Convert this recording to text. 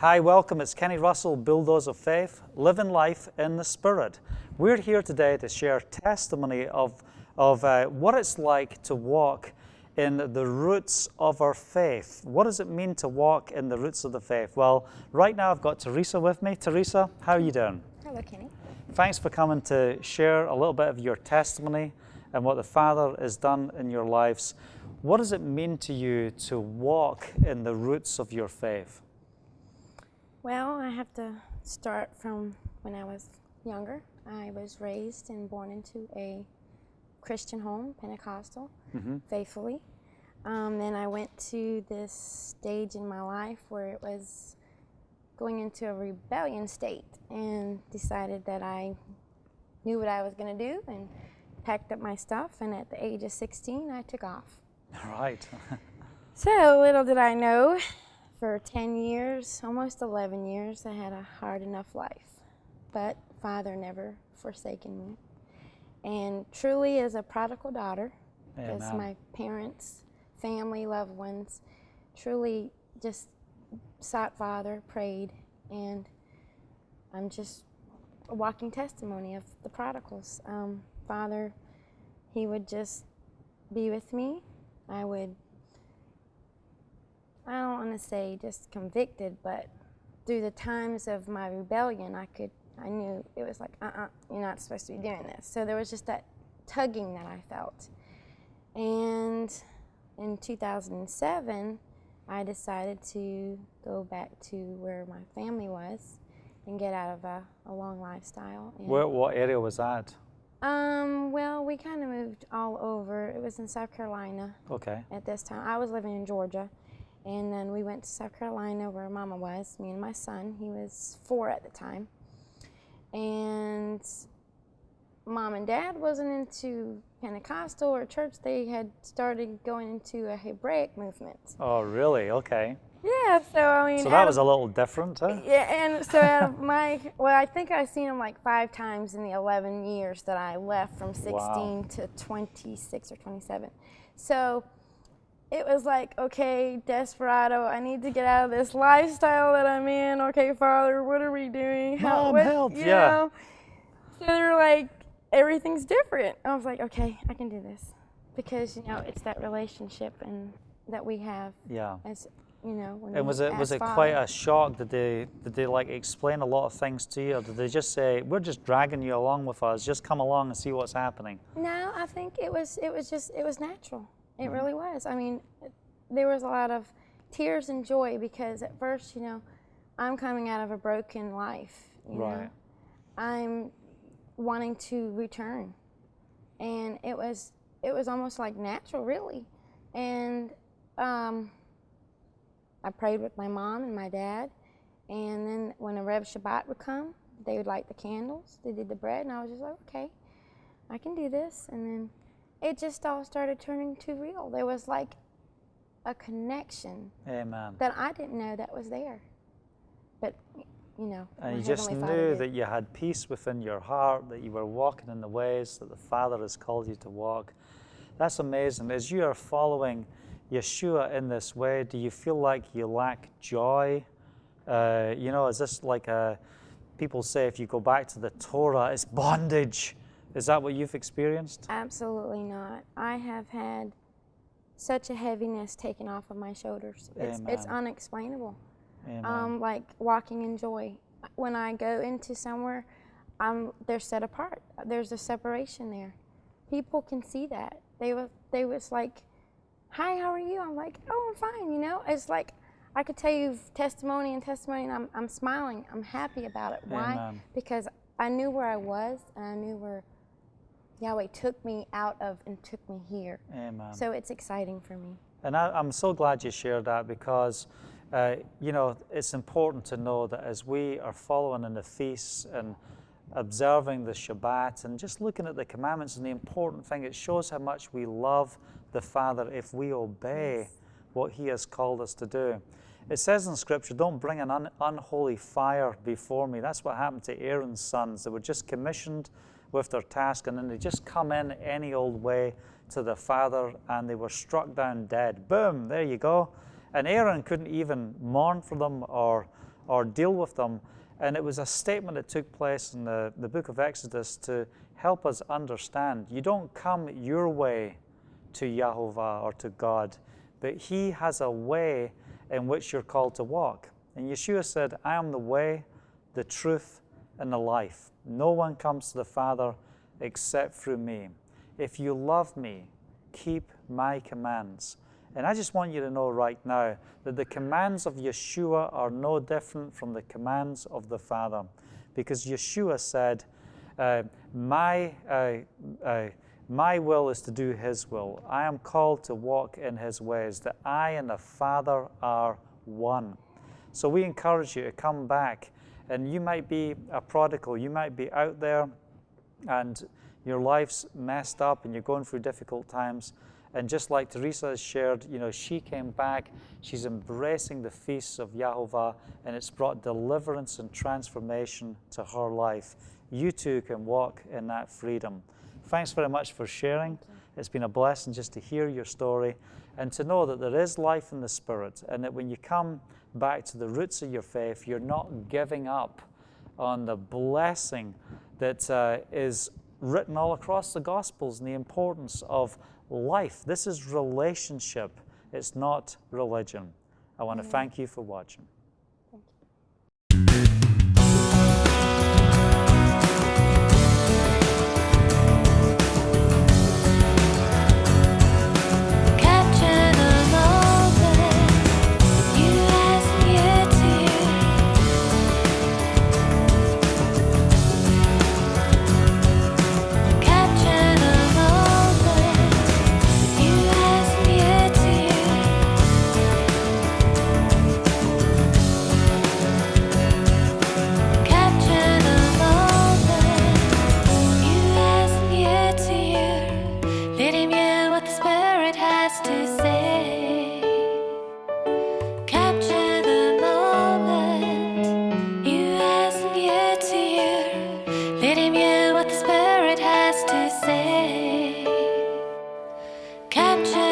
Hi, welcome. It's Kenny Russell, Bulldoze of Faith, living life in the Spirit. We're here today to share testimony of what it's like to walk in the roots of our faith. What does it mean to walk in the roots of the faith? Well, right now I've got Teressa with me. Teressa, how are you doing? Hello, Kenny. Thanks for coming to share a little bit of your testimony and what the Father has done in your lives. What does it mean to you to walk in the roots of your faith? Well, I have to start from when I was younger. I was raised and born into a Christian home, Pentecostal, faithfully. Then I went to this stage in my life where it was going into a rebellion state and decided that I knew what I was going to do and packed up my stuff, and at the age of 16, I took off. Right. So little did I know, for 10 years, almost 11 years, I had a hard enough life. But Father never forsaken me. And truly as a prodigal daughter, as my parents, family, loved ones, truly just sought Father, prayed, and I'm just a walking testimony of the prodigals. Father, He would just be with me. I don't want to say just convicted, but through the times of my rebellion, I knew it was like, you're not supposed to be doing this. So there was just that tugging that I felt. And in 2007, I decided to go back to where my family was and get out of a long lifestyle. And What area was that? Well, we kind of moved all over. It was in South Carolina. Okay. At this time. I was living in Georgia. And then we went to South Carolina where Mama was, me and my son. He was 4 at the time. And Mom and Dad wasn't into Pentecostal or church. They had started going into a Hebraic movement. Oh, really? Okay. Yeah, so I mean. So that was a little different, huh? Yeah, and so out of I think I've seen him like 5 times in the 11 years that I left from 16 to 26 or 27. So it was like, okay, desperado, I need to get out of this lifestyle that I'm in. Okay, Father, what are we doing? Mom, help, you know? So they're like, everything's different. I was like, okay, I can do this. Because, it's that relationship and that we have. Yeah. As, when And was it quite a shock? Did they like explain a lot of things to you, or did they just say, we're just dragging you along with us, just come along and see what's happening? No, I think it was natural. It really was. I mean, there was a lot of tears and joy because at first, I'm coming out of a broken life. You know? I'm wanting to return, and it was almost like natural, really. And I prayed with my mom and my dad, and then when a Rev Shabbat would come, they would light the candles. They did the bread, and I was just like, okay, I can do this. And then it just all started turning to real. There was like a connection. Amen. That I didn't know that was there. But, and you just knew that you had peace within your heart, that you were walking in the ways that the Father has called you to walk. That's amazing. As you are following Yeshua in this way, do you feel like you lack joy? Is this like people say if you go back to the Torah, it's bondage? Is that what you've experienced? Absolutely not. I have had such a heaviness taken off of my shoulders. It's unexplainable. Like walking in joy. When I go into somewhere, they're set apart. There's a separation there. People can see that. They was like, hi, how are you? I'm like, oh, I'm fine, It's like I could tell you testimony, and I'm smiling. I'm happy about it. Why? Amen. Because I knew where I was, and I knew where Yahweh took me out of and took me here. Amen. So it's exciting for me. And I'm so glad you shared that because, it's important to know that as we are following in the feasts and observing the Shabbat and just looking at the commandments, and the important thing, it shows how much we love the Father if we obey what He has called us to do. It says in Scripture, don't bring an unholy fire before me. That's what happened to Aaron's sons. They were just commissioned with their task, and then they just come in any old way to the Father, and they were struck down dead. Boom, there you go. And Aaron couldn't even mourn for them or or deal with them. And it was a statement that took place in the book of Exodus to help us understand. You don't come your way to Yahovah or to God, but He has a way in which you're called to walk. And Yeshua said, I am the way, the truth, and the life. No one comes to the Father except through me. If you love me, keep my commands. And I just want you to know right now that the commands of Yeshua are no different from the commands of the Father. Because Yeshua said, my will is to do His will. I am called to walk in His ways, that I and the Father are one. So we encourage you to come back. And you might be a prodigal. You might be out there and your life's messed up and you're going through difficult times. And just like Teressa has shared, she came back, she's embracing the feasts of Yahovah, and it's brought deliverance and transformation to her life. You too can walk in that freedom. Thanks very much for sharing. It's been a blessing just to hear your story and to know that there is life in the Spirit, and that when you come back to the roots of your faith, you're not giving up on the blessing that is written all across the Gospels and the importance of life. This is relationship. It's not religion. I want to thank you for watching. Capture